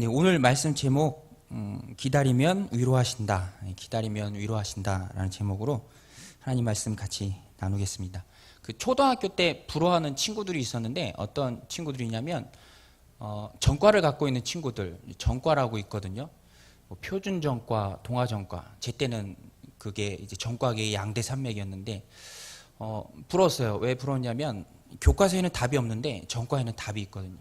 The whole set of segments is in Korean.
네, 오늘 말씀 제목 기다리면 위로하신다. 기다리면 위로하신다라는 제목으로 하나님 말씀 같이 나누겠습니다. 그 초등학교 때 불어하는 친구들이 있었는데 어떤 친구들이냐면 전과를 갖고 있는 친구들, 전과라고 있거든요. 뭐 표준 전과, 동아 전과. 제 때는 그게 이제 전과계의 양대 산맥이었는데 부러웠어요. 왜 부러웠냐면 교과서에는 답이 없는데 전과에는 답이 있거든요.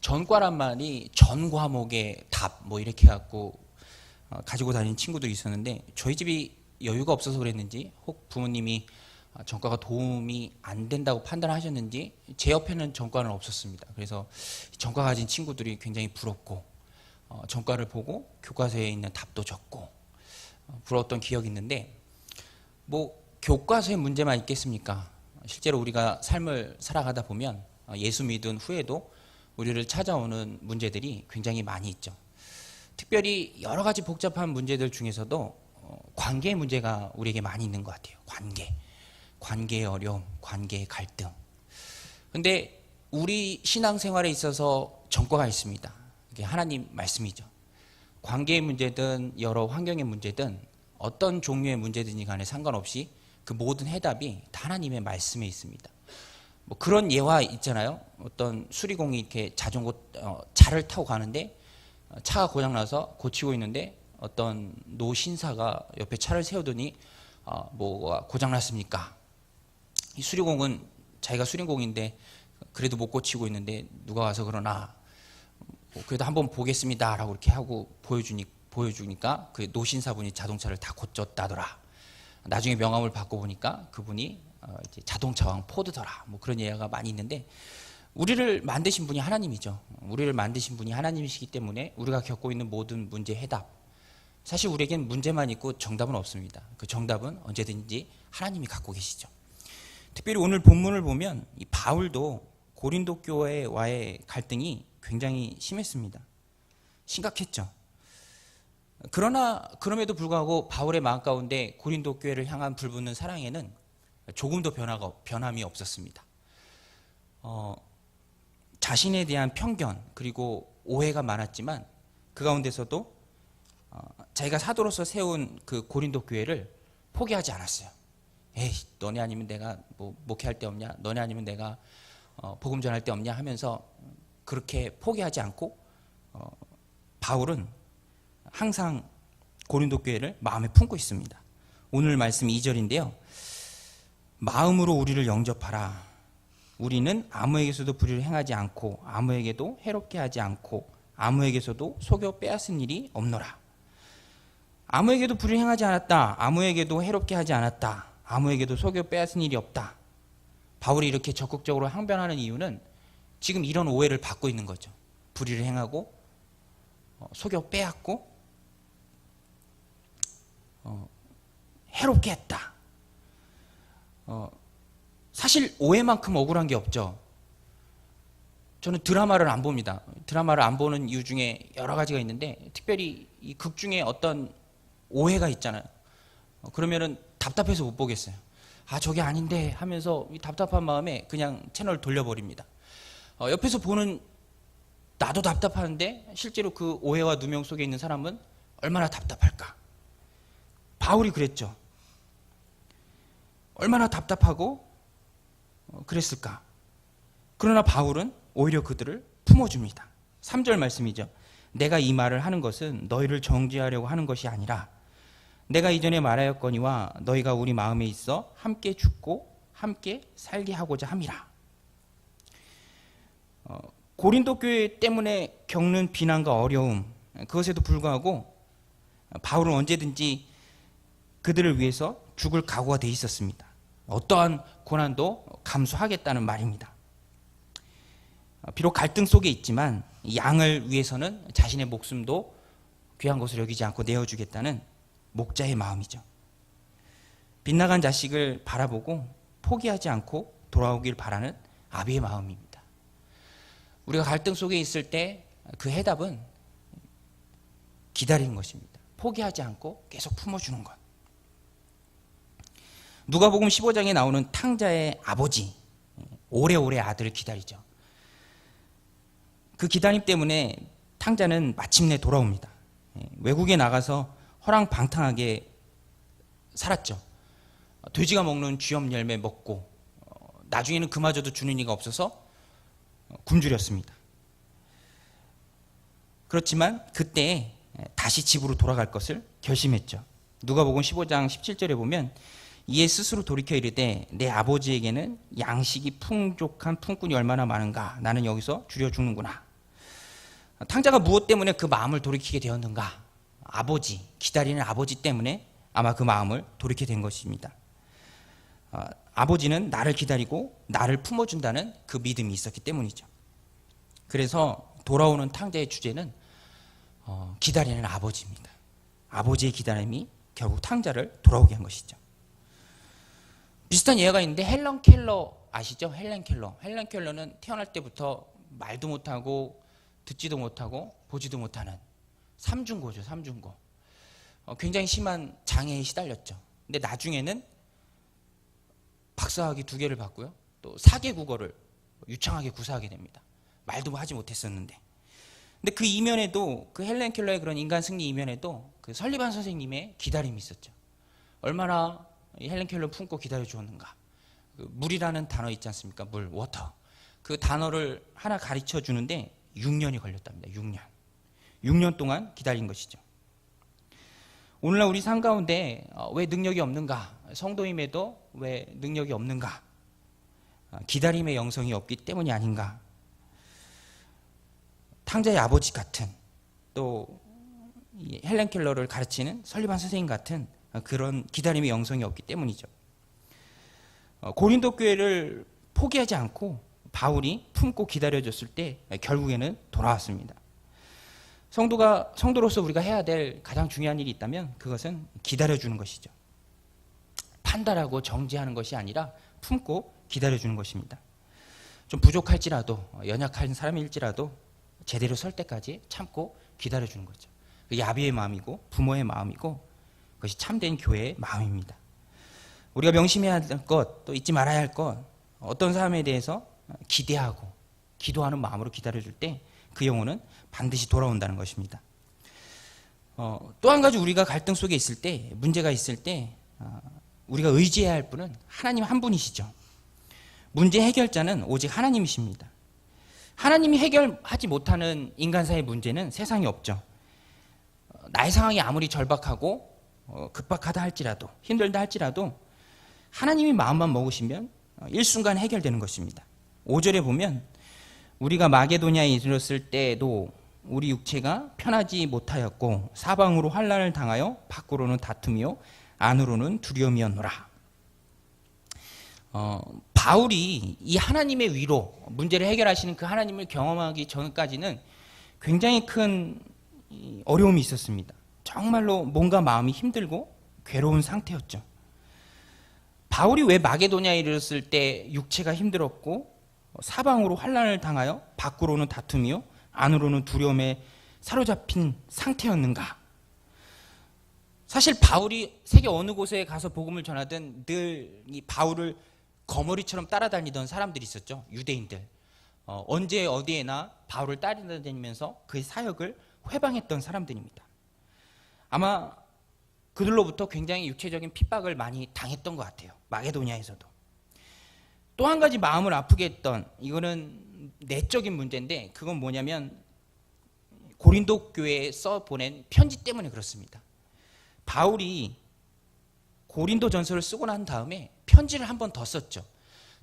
전과란 말이 전 과목의 답 뭐 이렇게 갖고 가지고 다니는 친구들이 있었는데 저희 집이 여유가 없어서 그랬는지 혹 부모님이 전과가 도움이 안 된다고 판단하셨는지 제 옆에는 전과는 없었습니다. 그래서 전과 가진 친구들이 굉장히 부럽고 전과를 보고 교과서에 있는 답도 적고 부러웠던 기억이 있는데 뭐 교과서의 문제만 있겠습니까? 실제로 우리가 삶을 살아가다 보면 예수 믿은 후에도 우리를 찾아오는 문제들이 굉장히 많이 있죠. 특별히 여러 가지 복잡한 문제들 중에서도 관계의 문제가 우리에게 많이 있는 것 같아요. 관계의 어려움, 관계의 갈등. 근데 우리 신앙생활에 있어서 전과가 있습니다. 이게 하나님 말씀이죠. 관계의 문제든 여러 환경의 문제든 어떤 종류의 문제든지 간에 상관없이 그 모든 해답이 다 하나님의 말씀에 있습니다. 뭐 그런 예화 있잖아요. 어떤 수리공이 이렇게 자전거 차를 타고 가는데 차가 고장나서 고치고 있는데 어떤 노 신사가 옆에 차를 세우더니 뭐가 고장났습니까? 이 수리공은 자기가 수리공인데 그래도 못 고치고 있는데 누가 와서 그러나 그래도 한번 보겠습니다 라고 이렇게 하고 보여주니까 그 노 신사분이 자동차를 다 고쳤다더라. 나중에 명함을 받고 보니까 그분이 이제 자동차왕 포드더라. 뭐 그런 예화가 많이 있는데 우리를 만드신 분이 하나님이죠. 우리를 만드신 분이 하나님이시기 때문에 우리가 겪고 있는 모든 문제 해답, 사실 우리에겐 문제만 있고 정답은 없습니다. 그 정답은 언제든지 하나님이 갖고 계시죠. 특별히 오늘 본문을 보면 이 바울도 고린도 교회와의 갈등이 굉장히 심했습니다. 심각했죠. 그러나 그럼에도 불구하고 바울의 마음 가운데 고린도 교회를 향한 불붙는 사랑에는 조금도 변함이 없었습니다. 자신에 대한 편견 그리고 오해가 많았지만 그 가운데서도 자기가 사도로서 세운 그 고린도 교회를 포기하지 않았어요. 에이, 너네 아니면 내가 뭐 목회할 데 없냐? 너네 아니면 내가 복음 전할 데 없냐? 하면서 그렇게 포기하지 않고 바울은 항상 고린도 교회를 마음에 품고 있습니다. 오늘 말씀 2절인데요. 마음으로 우리를 영접하라. 우리는 아무에게서도 불의를 행하지 않고 아무에게도 해롭게 하지 않고 아무에게서도 속여 빼앗은 일이 없노라. 아무에게도 불의를 행하지 않았다. 아무에게도 해롭게 하지 않았다. 아무에게도 속여 빼앗은 일이 없다. 바울이 이렇게 적극적으로 항변하는 이유는 지금 이런 오해를 받고 있는 거죠. 불의를 행하고 속여 빼앗고 해롭게 했다. 사실 오해만큼 억울한 게 없죠. 저는 드라마를 안 봅니다. 드라마를 안 보는 이유 중에 여러 가지가 있는데 특별히 이 극 중에 어떤 오해가 있잖아요. 그러면은 답답해서 못 보겠어요. 아, 저게 아닌데 하면서 이 답답한 마음에 그냥 채널 돌려버립니다. 옆에서 보는 나도 답답하는데 실제로 그 오해와 누명 속에 있는 사람은 얼마나 답답할까? 바울이 그랬죠. 얼마나 답답하고 그랬을까? 그러나 바울은 오히려 그들을 품어줍니다. 3절 말씀이죠. 내가 이 말을 하는 것은 너희를 정죄하려고 하는 것이 아니라 내가 이전에 말하였거니와 너희가 우리 마음에 있어 함께 죽고 함께 살게 하고자 함이라. 고린도 교회 때문에 겪는 비난과 어려움, 그것에도 불구하고 바울은 언제든지 그들을 위해서 죽을 각오가 돼 있었습니다. 어떠한 고난도 감수하겠다는 말입니다. 비록 갈등 속에 있지만 양을 위해서는 자신의 목숨도 귀한 것을 여기지 않고 내어주겠다는 목자의 마음이죠. 빗나간 자식을 바라보고 포기하지 않고 돌아오길 바라는 아비의 마음입니다. 우리가 갈등 속에 있을 때 그 해답은 기다리는 것입니다. 포기하지 않고 계속 품어주는 것. 누가복음 15장에 나오는 탕자의 아버지, 오래오래 아들을 기다리죠. 그 기다림 때문에 탕자는 마침내 돌아옵니다. 외국에 나가서 허랑방탕하게 살았죠. 돼지가 먹는 쥐염 열매 먹고 나중에는 그마저도 주는 이가 없어서 굶주렸습니다. 그렇지만 그때 다시 집으로 돌아갈 것을 결심했죠. 누가복음 15장 17절에 보면 이에 스스로 돌이켜 이르되 내 아버지에게는 양식이 풍족한 품꾼이 얼마나 많은가. 나는 여기서 줄여 죽는구나. 탕자가 무엇 때문에 그 마음을 돌이키게 되었는가? 아버지, 기다리는 아버지 때문에 아마 그 마음을 돌이키게 된 것입니다. 아버지는 나를 기다리고 나를 품어준다는 그 믿음이 있었기 때문이죠. 그래서 돌아오는 탕자의 주제는 기다리는 아버지입니다. 아버지의 기다림이 결국 탕자를 돌아오게 한 것이죠. 비슷한 예가 있는데 헬런 켈러 아시죠? 헬렌 켈러는 태어날 때부터 말도 못하고 듣지도 못하고 보지도 못하는 삼중고죠. 삼중고. 굉장히 심한 장애에 시달렸죠. 근데 나중에는 박사학위 2개를 받고요. 또 4개 국어를 유창하게 구사하게 됩니다. 말도 하지 못했었는데. 근데 그 이면에도 그 헬렌 켈러의 그런 인간 승리 이면에도 그 설리반 선생님의 기다림이 있었죠. 얼마나 헬렌 켈러 품고 기다려 주었는가. 그 물이라는 단어 있지 않습니까? 물, 워터. 그 단어를 하나 가르쳐 주는데 6년이 걸렸답니다. 6년 동안 기다린 것이죠. 오늘날 우리 삶 가운데 왜 능력이 없는가? 성도임에도 왜 능력이 없는가? 기다림의 영성이 없기 때문이 아닌가? 탕자의 아버지 같은 또 헬렌 켈러를 가르치는 설리반 선생님 같은 그런 기다림의 영성이 없기 때문이죠. 고린도 교회를 포기하지 않고 바울이 품고 기다려줬을 때 결국에는 돌아왔습니다. 성도로서 우리가 해야 될 가장 중요한 일이 있다면 그것은 기다려주는 것이죠. 판단하고 정죄하는 것이 아니라 품고 기다려주는 것입니다. 좀 부족할지라도 연약한 사람일지라도 제대로 설 때까지 참고 기다려주는 거죠. 그게 아비의 마음이고 부모의 마음이고 그것이 참된 교회의 마음입니다. 우리가 명심해야 할 것, 또 잊지 말아야 할 것, 어떤 사람에 대해서 기대하고 기도하는 마음으로 기다려줄 때 그 영혼은 반드시 돌아온다는 것입니다. 또 한 가지 우리가 갈등 속에 있을 때, 문제가 있을 때 우리가 의지해야 할 분은 하나님 한 분이시죠. 문제 해결자는 오직 하나님이십니다. 하나님이 해결하지 못하는 인간사의 문제는 세상에 없죠. 나의 상황이 아무리 절박하고 급박하다 할지라도 힘들다 할지라도 하나님이 마음만 먹으시면 일순간 해결되는 것입니다. 5절에 보면 우리가 마게도냐에 이르렀을 때도 우리 육체가 편하지 못하였고 사방으로 환난을 당하여 밖으로는 다툼이요 안으로는 두려움이었노라. 바울이 이 하나님의 위로 문제를 해결하시는 그 하나님을 경험하기 전까지는 굉장히 큰 어려움이 있었습니다. 정말로 뭔가 마음이 힘들고 괴로운 상태였죠. 바울이 왜 마게도냐에 이르렀을 때 육체가 힘들었고 사방으로 환난을 당하여 밖으로는 다툼이요 안으로는 두려움에 사로잡힌 상태였는가? 사실 바울이 세계 어느 곳에 가서 복음을 전하든 늘 이 바울을 거머리처럼 따라다니던 사람들이 있었죠. 유대인들. 언제 어디에나 바울을 따라다니면서 그의 사역을 회방했던 사람들입니다. 아마 그들로부터 굉장히 육체적인 핍박을 많이 당했던 것 같아요. 마게도냐에서도. 또 한 가지 마음을 아프게 했던, 이거는 내적인 문제인데 그건 뭐냐면 고린도 교회에 써보낸 편지 때문에 그렇습니다. 바울이 고린도 전서를 쓰고 난 다음에 편지를 한 번 더 썼죠.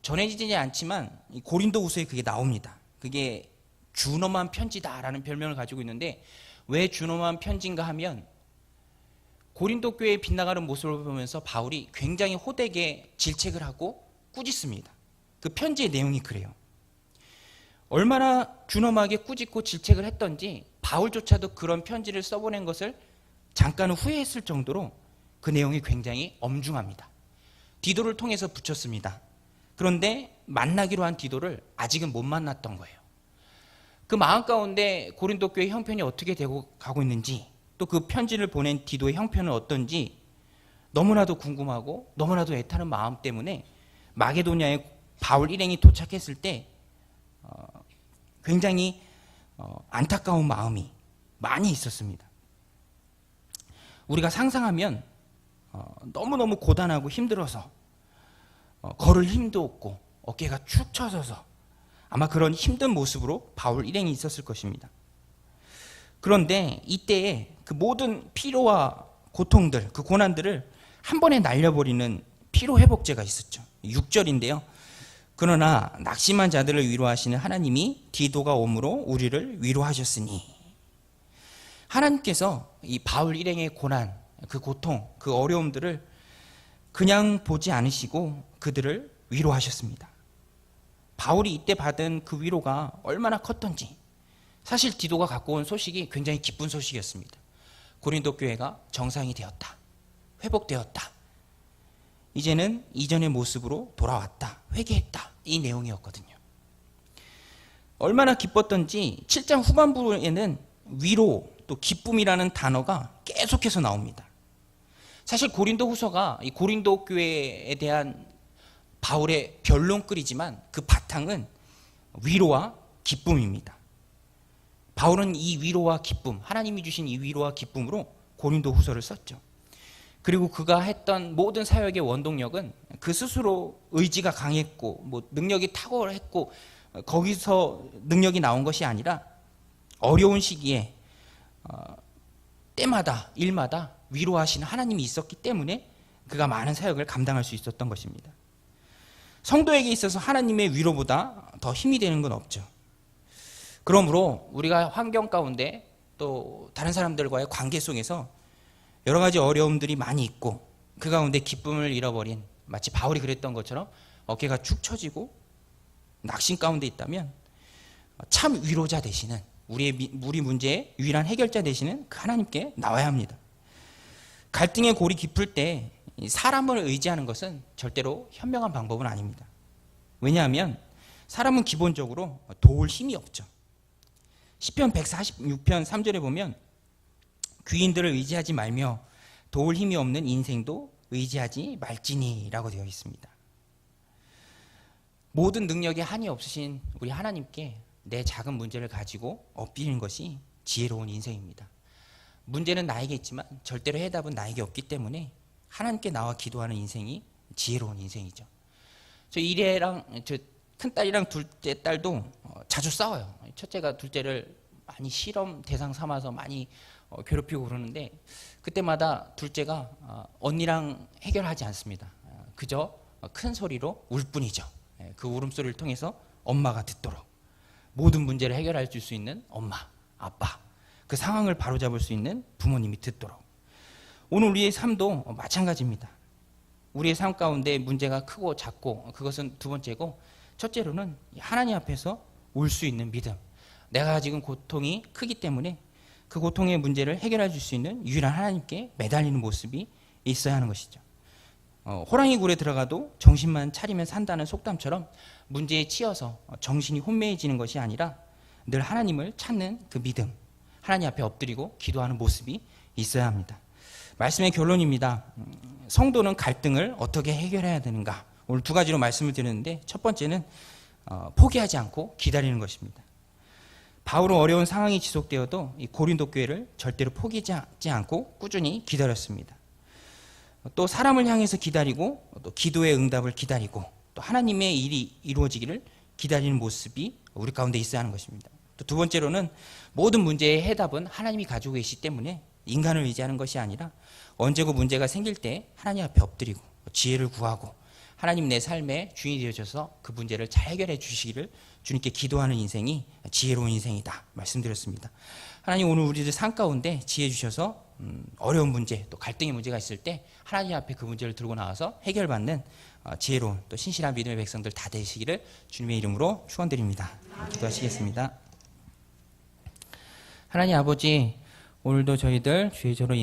전해지지 않지만 고린도 후서에 그게 나옵니다. 그게 준엄한 편지다라는 별명을 가지고 있는데 왜 준엄한 편지인가 하면 고린도 교회의 빗나가는 모습을 보면서 바울이 굉장히 호되게 질책을 하고 꾸짖습니다. 그 편지의 내용이 그래요. 얼마나 준엄하게 꾸짖고 질책을 했던지 바울조차도 그런 편지를 써보낸 것을 잠깐은 후회했을 정도로 그 내용이 굉장히 엄중합니다. 디도를 통해서 붙였습니다. 그런데 만나기로 한 디도를 아직은 못 만났던 거예요. 그 마음 가운데 고린도 교회 형편이 어떻게 되고 가고 있는지 또 그 편지를 보낸 디도의 형편은 어떤지 너무나도 궁금하고 너무나도 애타는 마음 때문에 마게도냐에 바울 일행이 도착했을 때 굉장히 안타까운 마음이 많이 있었습니다. 우리가 상상하면 너무너무 고단하고 힘들어서 걸을 힘도 없고 어깨가 축 처져서 아마 그런 힘든 모습으로 바울 일행이 있었을 것입니다. 그런데 이때에 그 모든 피로와 고통들, 그 고난들을 한 번에 날려버리는 피로회복제가 있었죠. 6절인데요. 그러나 낙심한 자들을 위로하시는 하나님이 디도가 오므로 우리를 위로하셨으니. 하나님께서 이 바울 일행의 고난, 그 고통, 그 어려움들을 그냥 보지 않으시고 그들을 위로하셨습니다. 바울이 이때 받은 그 위로가 얼마나 컸던지, 사실 디도가 갖고 온 소식이 굉장히 기쁜 소식이었습니다. 고린도 교회가 정상이 되었다. 회복되었다. 이제는 이전의 모습으로 돌아왔다. 회개했다. 이 내용이었거든요. 얼마나 기뻤던지 7장 후반부에는 위로 또 기쁨이라는 단어가 계속해서 나옵니다. 사실 고린도 후서가 이 고린도 교회에 대한 바울의 변론글이지만 그 바탕은 위로와 기쁨입니다. 바울은 이 위로와 기쁨, 하나님이 주신 이 위로와 기쁨으로 고린도 후서를 썼죠. 그리고 그가 했던 모든 사역의 원동력은 그 스스로 의지가 강했고 능력이 탁월했고 거기서 능력이 나온 것이 아니라 어려운 시기에 때마다 일마다 위로하시는 하나님이 있었기 때문에 그가 많은 사역을 감당할 수 있었던 것입니다. 성도에게 있어서 하나님의 위로보다 더 힘이 되는 건 없죠. 그러므로 우리가 환경 가운데 또 다른 사람들과의 관계 속에서 여러 가지 어려움들이 많이 있고 그 가운데 기쁨을 잃어버린, 마치 바울이 그랬던 것처럼 어깨가 축 처지고 낙심 가운데 있다면 참 위로자 되시는, 우리 문제의 유일한 해결자 되시는 그 하나님께 나와야 합니다. 갈등의 골이 깊을 때 사람을 의지하는 것은 절대로 현명한 방법은 아닙니다. 왜냐하면 사람은 기본적으로 도울 힘이 없죠. 시편 146편 3절에 보면 귀인들을 의지하지 말며 도울 힘이 없는 인생도 의지하지 말지니 라고 되어 있습니다. 모든 능력에 한이 없으신 우리 하나님께 내 작은 문제를 가지고 엎드리는 것이 지혜로운 인생입니다. 문제는 나에게 있지만 절대로 해답은 나에게 없기 때문에 하나님께 나와 기도하는 인생이 지혜로운 인생이죠. 저 큰딸이랑 둘째 딸도 자주 싸워요. 첫째가 둘째를 많이 실험 대상 삼아서 많이 괴롭히고 그러는데 그때마다 둘째가 언니랑 해결하지 않습니다. 그저 큰 소리로 울 뿐이죠. 그 울음소리를 통해서 엄마가 듣도록 모든 문제를 해결할 수 있는 엄마, 아빠, 그 상황을 바로잡을 수 있는 부모님이 듣도록. 오늘 우리의 삶도 마찬가지입니다. 우리의 삶 가운데 문제가 크고 작고 그것은 두 번째고, 첫째로는 하나님 앞에서 울 수 있는 믿음. 내가 지금 고통이 크기 때문에 그 고통의 문제를 해결해 줄 수 있는 유일한 하나님께 매달리는 모습이 있어야 하는 것이죠. 호랑이 굴에 들어가도 정신만 차리면 산다는 속담처럼 문제에 치여서 정신이 혼미해지는 것이 아니라 늘 하나님을 찾는 그 믿음, 하나님 앞에 엎드리고 기도하는 모습이 있어야 합니다. 말씀의 결론입니다. 성도는 갈등을 어떻게 해결해야 되는가? 오늘 두 가지로 말씀을 드렸는데, 첫 번째는 포기하지 않고 기다리는 것입니다. 바울은 어려운 상황이 지속되어도 이 고린도 교회를 절대로 포기하지 않고 꾸준히 기다렸습니다. 또 사람을 향해서 기다리고 또 기도의 응답을 기다리고 또 하나님의 일이 이루어지기를 기다리는 모습이 우리 가운데 있어야 하는 것입니다. 또 두 번째로는 모든 문제의 해답은 하나님이 가지고 계시기 때문에 인간을 의지하는 것이 아니라 언제고 문제가 생길 때 하나님 앞에 엎드리고 지혜를 구하고 하나님 내 삶의 주인이 되어줘서 그 문제를 잘 해결해 주시기를 주님께 기도하는 인생이 지혜로운 인생이다 말씀드렸습니다. 하나님, 오늘 우리들 삶 가운데 지혜 주셔서 어려운 문제 또 갈등의 문제가 있을 때 하나님 앞에 그 문제를 들고 나와서 해결받는 지혜로운 또 신실한 믿음의 백성들 다 되시기를 주님의 이름으로 축원드립니다. 기도하시겠습니다. 하나님 아버지, 오늘도 저희들 주의 저로